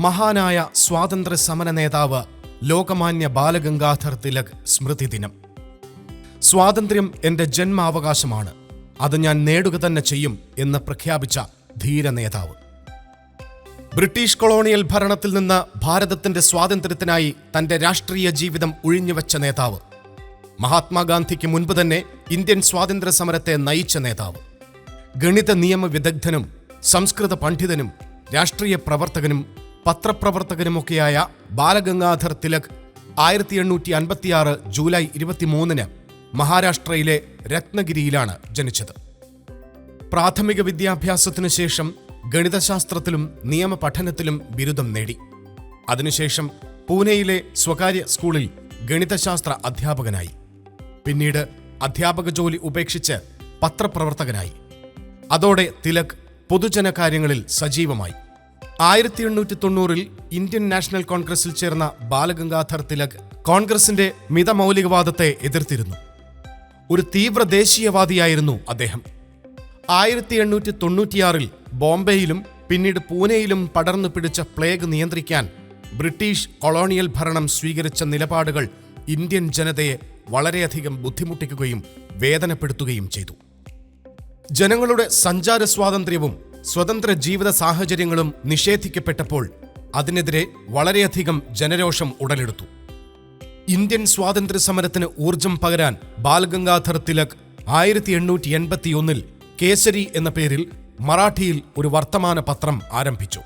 മഹാനായ സ്വാതന്ത്ര്യ സമര നേതാവ് ലോകമാന്യ ബാലഗംഗാധർ തിലക് സ്മൃതി ദിനം. സ്വാതന്ത്ര്യം എന്റെ ജന്മാവകാശമാണ്, അത് ഞാൻ നേടുക തന്നെ ചെയ്യും എന്ന് പ്രഖ്യാപിച്ച ധീര നേതാവ്. ബ്രിട്ടീഷ് കൊളോണിയൽ ഭരണത്തിൽ നിന്ന് ഭാരതത്തിന്റെ സ്വാതന്ത്ര്യത്തിനായി തന്റെ രാഷ്ട്രീയ ജീവിതം ഉഴിഞ്ഞുവെച്ച നേതാവ്. മഹാത്മാഗാന്ധിക്ക് മുൻപ് തന്നെ ഇന്ത്യൻ സ്വാതന്ത്ര്യ സമരത്തെ നയിച്ച നേതാവ്. ഗണിത നിയമ വിദഗ്ധനും സംസ്കൃത പണ്ഡിതനും രാഷ്ട്രീയ പ്രവർത്തകനും പത്രപ്രവർത്തകനുമൊക്കെയായ ബാലഗംഗാധർ തിലക് 1856 ജൂലൈ 23 മഹാരാഷ്ട്രയിലെ രത്നഗിരിയിലാണ് ജനിച്ചത്. പ്രാഥമിക വിദ്യാഭ്യാസത്തിനു ശേഷം ഗണിതശാസ്ത്രത്തിലും നിയമപഠനത്തിലും ബിരുദം നേടി. അതിനുശേഷം പൂനെയിലെ സ്വകാര്യ സ്കൂളിൽ ഗണിതശാസ്ത്ര അധ്യാപകനായി. പിന്നീട് അധ്യാപക ജോലി ഉപേക്ഷിച്ച് പത്രപ്രവർത്തകനായി. അതോടെ തിലക് പൊതുജനകാര്യങ്ങളിൽ സജീവമായി. 1890 ഇന്ത്യൻ നാഷണൽ കോൺഗ്രസിൽ ചേർന്ന ബാലഗംഗാധർ തിലക് കോൺഗ്രസിന്റെ മിതമൗലികവാദത്തെ എതിർത്തിരുന്നു. ഒരു തീവ്ര ദേശീയവാദിയായിരുന്നു അദ്ദേഹം. 1896 ബോംബെയിലും പിന്നീട് പൂനെയിലും പടർന്നു പിടിച്ച പ്ലേഗ് നിയന്ത്രിക്കാൻ ബ്രിട്ടീഷ് കൊളോണിയൽ ഭരണം സ്വീകരിച്ച നിലപാടുകൾ ഇന്ത്യൻ ജനതയെ വളരെയധികം ബുദ്ധിമുട്ടിക്കുകയും വേദനപ്പെടുത്തുകയും ചെയ്തു. ജനങ്ങളുടെ സഞ്ചാര സ്വാതന്ത്ര്യവും സ്വതന്ത്ര ജീവിത സാഹചര്യങ്ങളും നിഷേധിക്കപ്പെട്ടപ്പോൾ അതിനെതിരെ വളരെയധികം ജനരോഷം ഉടലെടുത്തു. ഇന്ത്യൻ സ്വാതന്ത്ര്യ സമരത്തിന് ഊർജം പകരാൻ ബാലഗംഗാധർ തിലക് 1881 കേസരി എന്ന പേരിൽ മറാഠിയിൽ ഒരു വർത്തമാന പത്രം ആരംഭിച്ചു.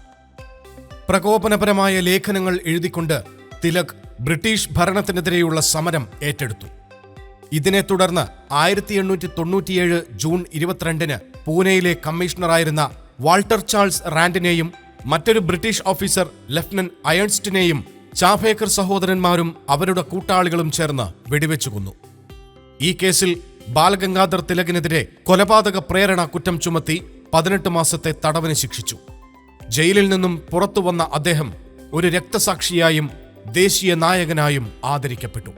പ്രകോപനപരമായ ലേഖനങ്ങൾ എഴുതിക്കൊണ്ട് തിലക് ബ്രിട്ടീഷ് ഭരണത്തിനെതിരെയുള്ള സമരം ഏറ്റെടുത്തു. ഇതിനെ തുടർന്ന് 1897 ജൂൺ 22 പൂനെയിലെ കമ്മീഷണറായിരുന്ന വാൾട്ടർ ചാൾസ് റാൻഡിനെയും മറ്റൊരു ബ്രിട്ടീഷ് ഓഫീസർ ലഫ്റ്റനന്റ് അയൺസ്റ്റിനെയും ചാഫേക്കർ സഹോദരന്മാരും അവരുടെ കൂട്ടാളികളും ചേർന്ന് വെടിവെച്ചു കൊന്നു. ഈ കേസിൽ ബാലഗംഗാധർ തിലകിനെതിരെ കൊലപാതക പ്രേരണ കുറ്റം ചുമത്തി 18 മാസത്തെ തടവിന് ശിക്ഷിച്ചു. ജയിലിൽ നിന്നും പുറത്തുവന്ന അദ്ദേഹം ഒരു രക്തസാക്ഷിയായും ദേശീയ നായകനായും ആദരിക്കപ്പെട്ടു.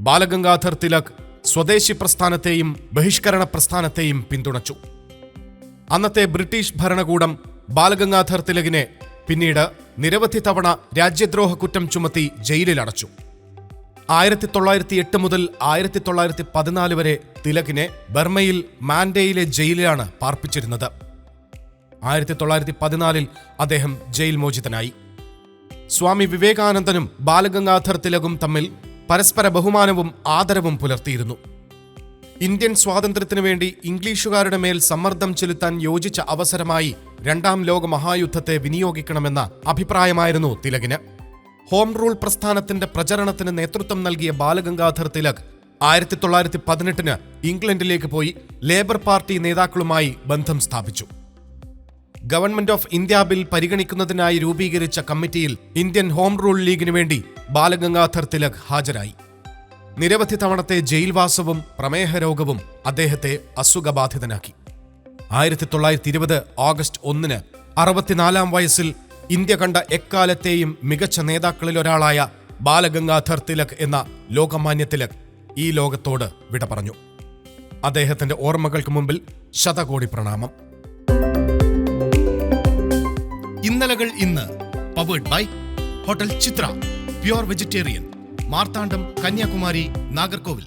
ബാലഗംഗാധർ തിലക് സ്വദേശി പ്രസ്ഥാനത്തെയും ബഹിഷ്കരണ പ്രസ്ഥാനത്തെയും പിന്തുണച്ചു. അന്നത്തെ ബ്രിട്ടീഷ് ഭരണകൂടം ബാലഗംഗാധർ തിലകിനെ പിന്നീട് നിരവധി തവണ രാജ്യദ്രോഹ കുറ്റം ചുമത്തി ജയിലിലടച്ചു. 1908 മുതൽ 1914 വരെ തിലകിനെ ബർമയിൽ മാൻഡേയിലെ ജയിലിലാണ് പാർപ്പിച്ചിരുന്നത്. 1914 അദ്ദേഹം ജയിൽ മോചിതനായി. സ്വാമി വിവേകാനന്ദനും ബാലഗംഗാധർ തിലകും തമ്മിൽ പരസ്പര ബഹുമാനവും ആദരവും പുലർത്തിയിരുന്നു. ഇന്ത്യൻ സ്വാതന്ത്ര്യത്തിനു വേണ്ടി ഇംഗ്ലീഷുകാരുടെ മേൽ സമ്മർദ്ദം ചെലുത്താൻ യോജിച്ച അവസരമായി രണ്ടാം ലോക മഹായുദ്ധത്തെ വിനിയോഗിക്കണമെന്ന അഭിപ്രായമായിരുന്നു തിലകിന്. ഹോം റൂൾ പ്രസ്ഥാനത്തിന്റെ പ്രചരണത്തിന് നേതൃത്വം നൽകിയ ബാലഗംഗാധർ തിലക് 1918 ഇംഗ്ലണ്ടിലേക്ക് പോയി ലേബർ പാർട്ടി നേതാക്കളുമായി ബന്ധം സ്ഥാപിച്ചു. ഗവൺമെന്റ് ഓഫ് ഇന്ത്യ ബിൽ പരിഗണിക്കുന്നതിനായി രൂപീകരിച്ച കമ്മിറ്റിയിൽ ഇന്ത്യൻ ഹോം റൂൾ ലീഗിനു വേണ്ടി ബാലഗംഗാധർ തിലക് ഹാജരായി. നിരവധി തവണത്തെ ജയിൽവാസവും പ്രമേഹരോഗവും അദ്ദേഹത്തെ അസുഖബാധിതനാക്കി. 1920 ഓഗസ്റ്റ് 1 64 വയസ്സിൽ ഇന്ത്യ കണ്ട എക്കാലത്തെയും മികച്ച നേതാക്കളിലൊരാളായ ബാലഗംഗാധർ തിലക് എന്ന ലോകമാന്യ തിലക് ഈ ലോകത്തോട് വിട പറഞ്ഞു. അദ്ദേഹത്തിന്റെ ഓർമ്മകൾക്ക് മുമ്പിൽ ശതകോടി പ്രണാമം. ഇന്നലകൾ ഇന്ന് powered by hotel Chitra, pure vegetarian, Marthandam, Kanyakumari, Nagercoil.